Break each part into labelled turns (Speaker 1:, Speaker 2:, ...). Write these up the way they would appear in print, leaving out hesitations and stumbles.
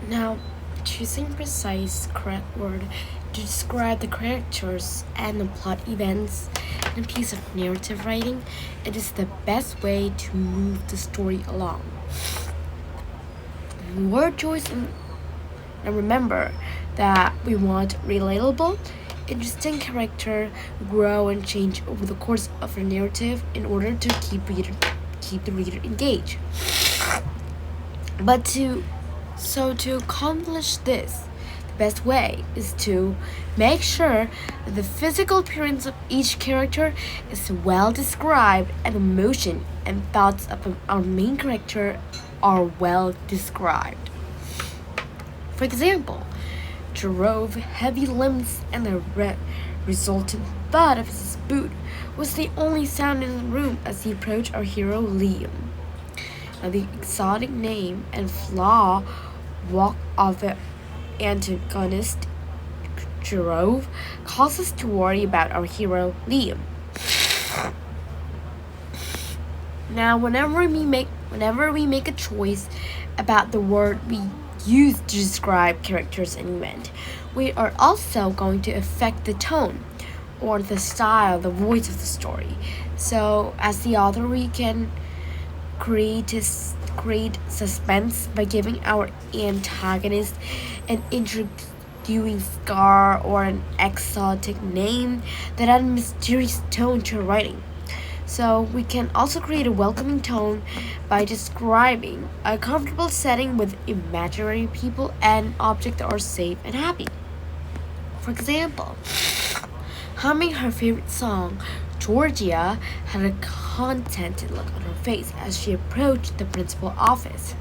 Speaker 1: Now, choosing precise correct word to describe the characters and the plot events in a piece of narrative writing, it is the best way to move the story along. Word choice and remember that we want relatable, interesting character grow and change over the course of a narrative in order to keep the reader engaged. But to accomplish this, the best way is to make sure that the physical appearance of each character is well described and emotion and thoughts of our main character are well described. For example, Jerove heavy limbs and the resultant thud of his boot was the only sound in the room as he approached our hero Liam. Now, the exotic name and flaw walk of the antagonist Jerove cause us to worry about our hero Liam. Now, whenever we make a choice about the word we use to describe characters and event, we are also going to affect the tone or the style, the voice of the story. So, as the author, we can create suspense by giving our antagonist an intriguing scar or an exotic name that adds a mysterious tone to our writing. So we can also create a welcoming tone by describing a comfortable setting with imaginary people and objects that are safe and happy. For example, humming her favorite song, Georgia had a contented look on her face as she approached the principal office.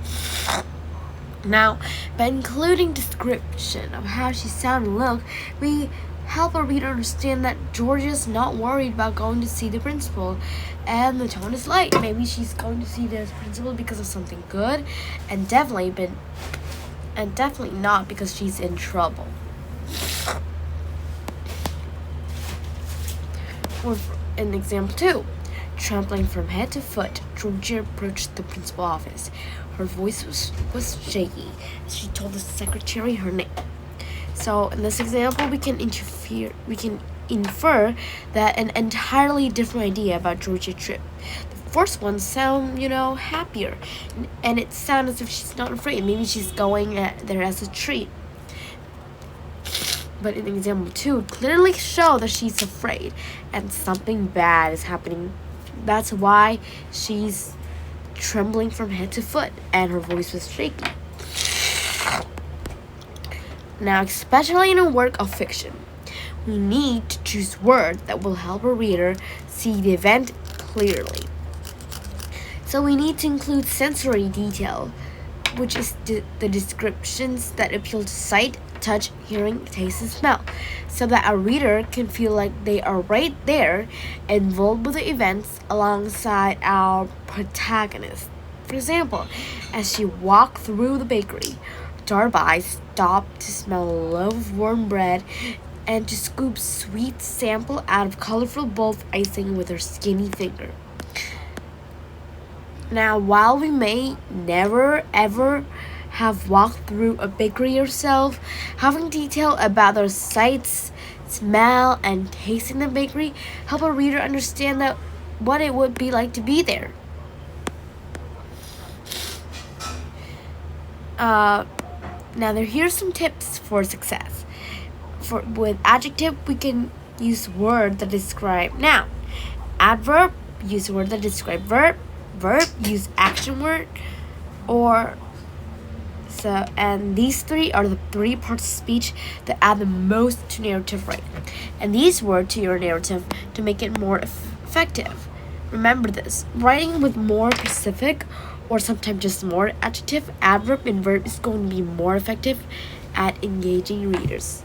Speaker 1: Now, by including description of how she sounded and looked, we help our reader understand that Georgia's not worried about going to see the principal, and the tone is light. Maybe she's going to see the principal because of something good, and definitely not because she's in trouble. Or in example 2, trampling from head to foot, Georgia approached the principal office. Her voice was shaky as she told the secretary her name. So in this example, we can infer that an entirely different idea about Georgia's trip. The first one sound, happier, and it sounds as if she's not afraid. Maybe she's going there as a treat. But in example 2, it clearly shows that she's afraid and something bad is happening. That's why she's trembling from head to foot and her voice was shaky. Now, especially in a work of fiction, we need to choose words that will help a reader see the event clearly. So we need to include sensory detail, which is the descriptions that appeal to sight, touch, hearing, taste, and smell, so that a reader can feel like they are right there, involved with the events alongside our protagonist. For example, as she walked through the bakery, Darby stopped to smell a loaf of warm bread and to scoop sweet sample out of colorful bowl of icing with her skinny finger. Now, while we may never ever have walked through a bakery yourself, having detail about their sights, smell, and taste in the bakery help a reader understand that what it would be like to be there. Now, here's some tips for success. With adjective, we can use words that describe noun. Adverb, use words that describe verb. Verb, use action word. And these 3 are the 3 parts of speech that add the most to narrative writing. And these words to your narrative to make it more effective. Remember this, writing with more specific or sometimes just more adjective, adverb, and verb is going to be more effective at engaging readers.